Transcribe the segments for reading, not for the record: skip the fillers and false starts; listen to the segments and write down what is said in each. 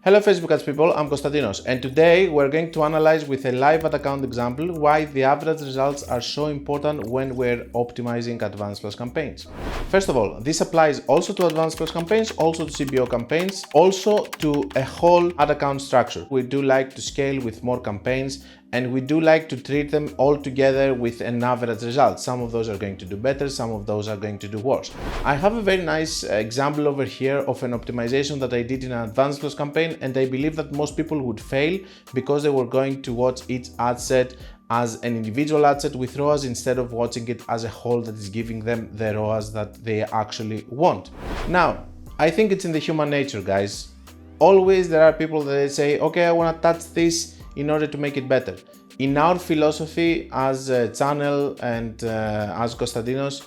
Hello Facebook ads people, I'm Konstantinos, and today we're going to analyze with a live ad account example why the average results are so important when we're optimizing advanced plus campaigns. First of all, this applies also to advanced plus campaigns, also to CBO campaigns, also to a whole ad account structure. We do like to scale with more campaigns, and we do like to treat them all together with an average result. Some of those are going to do better, some of those are going to do worse. I have a very nice example over here of an optimization that I did in an advanced plus campaign, and I believe that most people would fail because they were going to watch each ad set as an individual ad set with ROAS instead of watching it as a whole that is giving them the ROAS that they actually want. Now, I think it's in the human nature, guys. Always there are people that say, okay, I want to touch this in order to make it better. In our philosophy as a channel and as Konstantinos,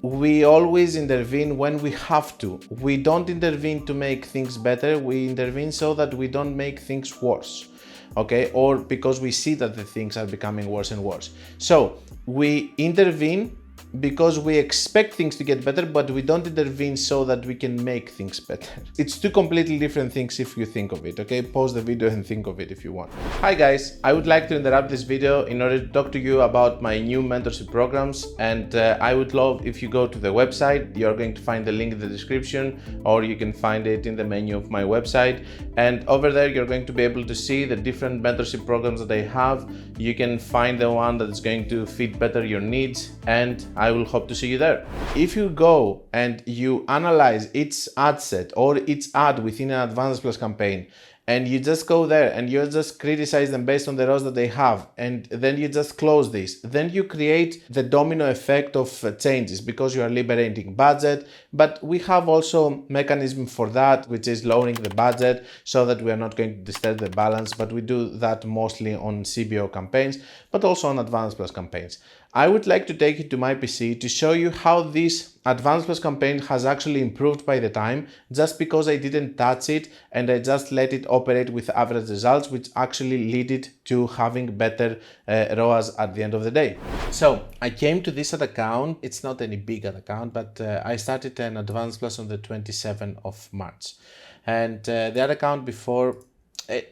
we always intervene when we have to. We don't intervene to make things better, we intervene so that we don't make things worse, okay? Or because we see that the things are becoming worse and worse. So we intervene because we expect things to get better, but we don't intervene so that we can make things better. It's two completely different things if you think of it, okay? Pause the video and think of it if you want. Hi guys, I would like to interrupt this video in order to talk to you about my new mentorship programs, and I would love if you go to the website. You're going to find the link in the description, or you can find it in the menu of my website, and over there you're going to be able to see the different mentorship programs that I have. You can find the one that is going to fit better your needs, and I will hope to see you there. If you go and you analyze each ad set or each ad within an advanced plus campaign, and you just go there and you just criticize them based on the ROAS that they have, and then you just close this, then you create the domino effect of changes because you are liberating budget. But we have also mechanism for that, which is lowering the budget so that we are not going to disturb the balance, but we do that mostly on CBO campaigns, but also on advanced plus campaigns. I would like to take you to my PC to show you how this advanced plus campaign has actually improved by the time, just because I didn't touch it and I just let it operate with average results, which actually lead it to having better ROAS at the end of the day. So I came to this ad account. It's not any big ad account, but I started an advanced plus on the 27th of March. And the ad account before,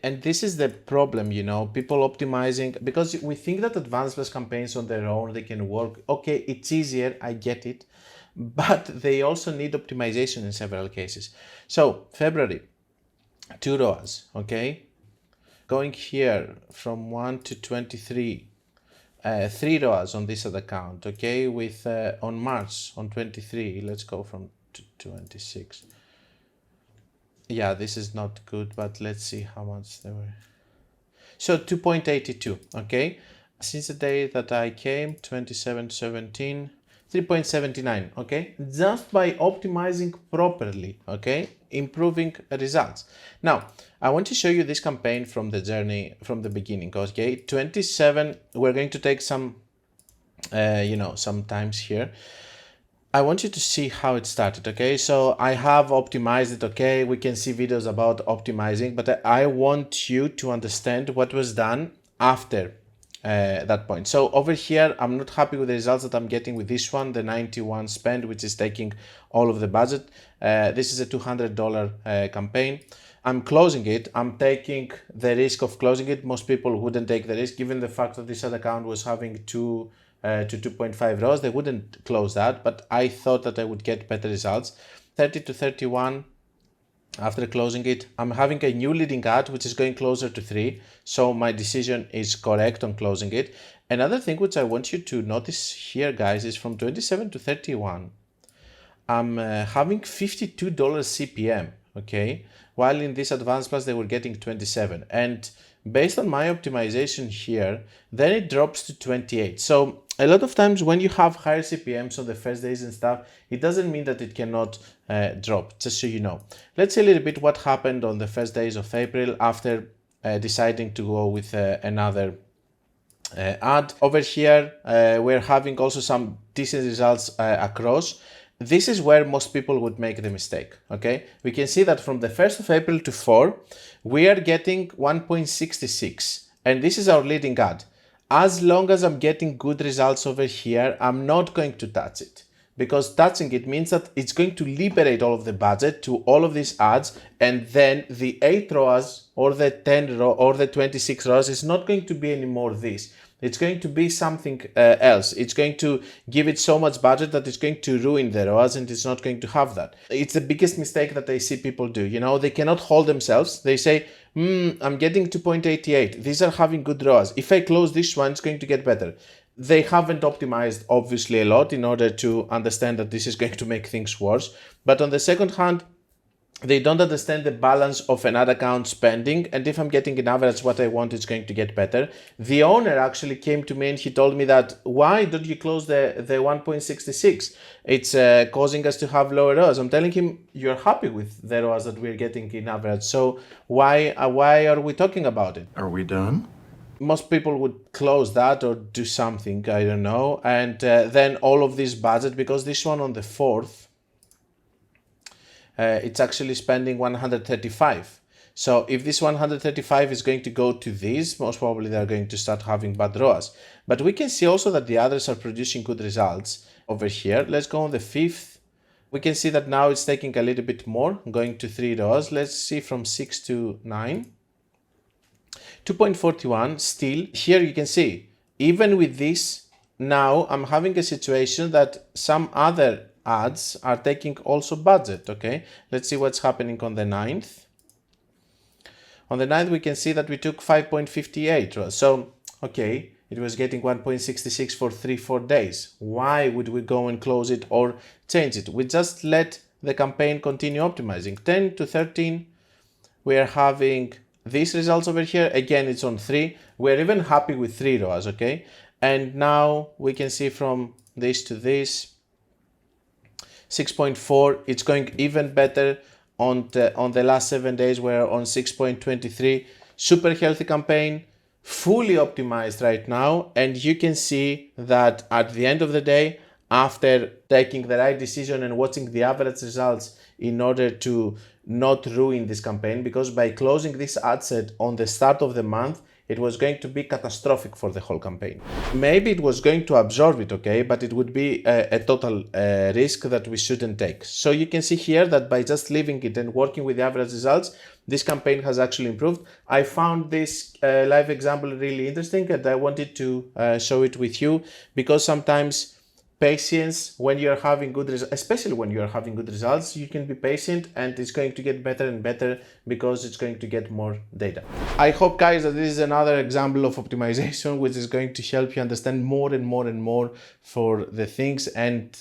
and this is the problem, you know, people optimizing, because we think that advanced plus campaigns on their own, they can work. Okay, it's easier, I get it, but they also need optimization in several cases. So February, 2 ROAS, okay? Going here from 1 to 23, 3 ROAS on this ad account, okay? With on March, on 23, let's go from 26. Yeah, this is not good, but let's see how much they were. So 2.82, okay? Since the day that I came, 27-17, 3.79, okay? Just by optimizing properly, okay? Improving results. Now, I want to show you this campaign from the journey, from the beginning, okay? 27, we're going to take some, some times here. I want you to see how it started, okay? So I have optimized it, okay? We can see videos about optimizing, but I want you to understand what was done after that point. So over here, I'm not happy with the results that I'm getting with this one, the 91 spend, which is taking all of the budget. This is a $200 campaign. I'm closing it. I'm taking the risk of closing it. Most people wouldn't take the risk, given the fact that this ad account was having 2 to 2.5 ROAS. They wouldn't close that, but I thought that I would get better results. 30 to 31 after closing it. I'm having a new leading ad which is going closer to 3, so my decision is correct on closing it. Another thing which I want you to notice here, guys, is from 27 to 31 I'm having $52 CPM, okay, while in this advanced plus they were getting 27, and based on my optimization here, then it drops to 28. So a lot of times when you have higher CPMs on the first days and stuff, it doesn't mean that it cannot drop, just so you know. Let's see a little bit what happened on the first days of April after deciding to go with another ad. Over here, we're having also some decent results across. This is where most people would make the mistake, okay? We can see that from the 1st of April to 4, we are getting 1.66, and this is our leading ad. As long as I'm getting good results over here, I'm not going to touch it. because touching it means that it's going to liberate all of the budget to all of these ads, and then the 8 ROAS or the 10 ROAS or the 26 ROAS is not going to be anymore this. It's going to be something else. It's going to give it so much budget that it's going to ruin the ROAS, and it's not going to have that. It's the biggest mistake that I see people do. You know, they cannot hold themselves. They say, I'm getting to 0.88. These are having good ROAS. If I close this one, it's going to get better. They haven't optimized obviously a lot in order to understand that this is going to make things worse. But on the second hand, they don't understand the balance of an ad account spending, and if I'm getting an average what I want, it's going to get better. The owner actually came to me and he told me that, why don't you close the 1.66? It's causing us to have lower ROAS. I'm telling him, you're happy with the ROAS that we're getting in average, so why are we talking about it? Are we done? Most people would close that or do something, I don't know, and then all of this budget, because this one on the 4th, it's actually spending 135. So if this 135 is going to go to this, most probably they're going to start having bad ROAS. But we can see also that the others are producing good results over here. Let's go on the 5th. We can see that now it's taking a little bit more, going to 3 ROAS. Let's see from 6 to 9. 2.41 still. Here you can see, even with this, now I'm having a situation that some other ads are taking also budget. Okay, let's see what's happening on the 9th. On the 9th we can see that we took 5.58. So okay, it was getting 1.66 for 3-4 days. Why would we go and close it or change it? We just let the campaign continue optimizing. 10 to 13 we are having these results over here. Again, it's on 3. We're even happy with 3 ROAS. Okay, and now we can see from this to this 6.4, it's going even better on the last 7 days. We're on 6.23. Super healthy campaign, fully optimized right now, and you can see that at the end of the day, after taking the right decision and watching the average results in order to not ruin this campaign, because by closing this ad set on the start of the month, it was going to be catastrophic for the whole campaign. Maybe it was going to absorb it, okay, but it would be a total risk that we shouldn't take. So you can see here that by just leaving it and working with the average results, this campaign has actually improved. I found this live example really interesting, and I wanted to show it with you, because sometimes patience, when you're having good results, especially when you're having good results, you can be patient and it's going to get better and better because it's going to get more data. I hope, guys, that this is another example of optimization which is going to help you understand more and more and more for the things, and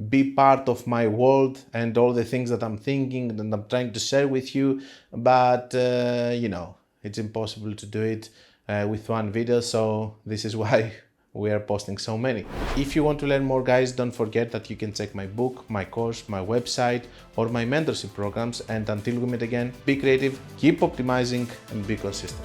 be part of my world and all the things that I'm thinking and I'm trying to share with you. But you know, it's impossible to do it with one video, so this is why we are posting so many. If you want to learn more, guys, don't forget that you can check my book, my course, my website, or my mentorship programs. And until we meet again, be creative, keep optimizing, and be consistent.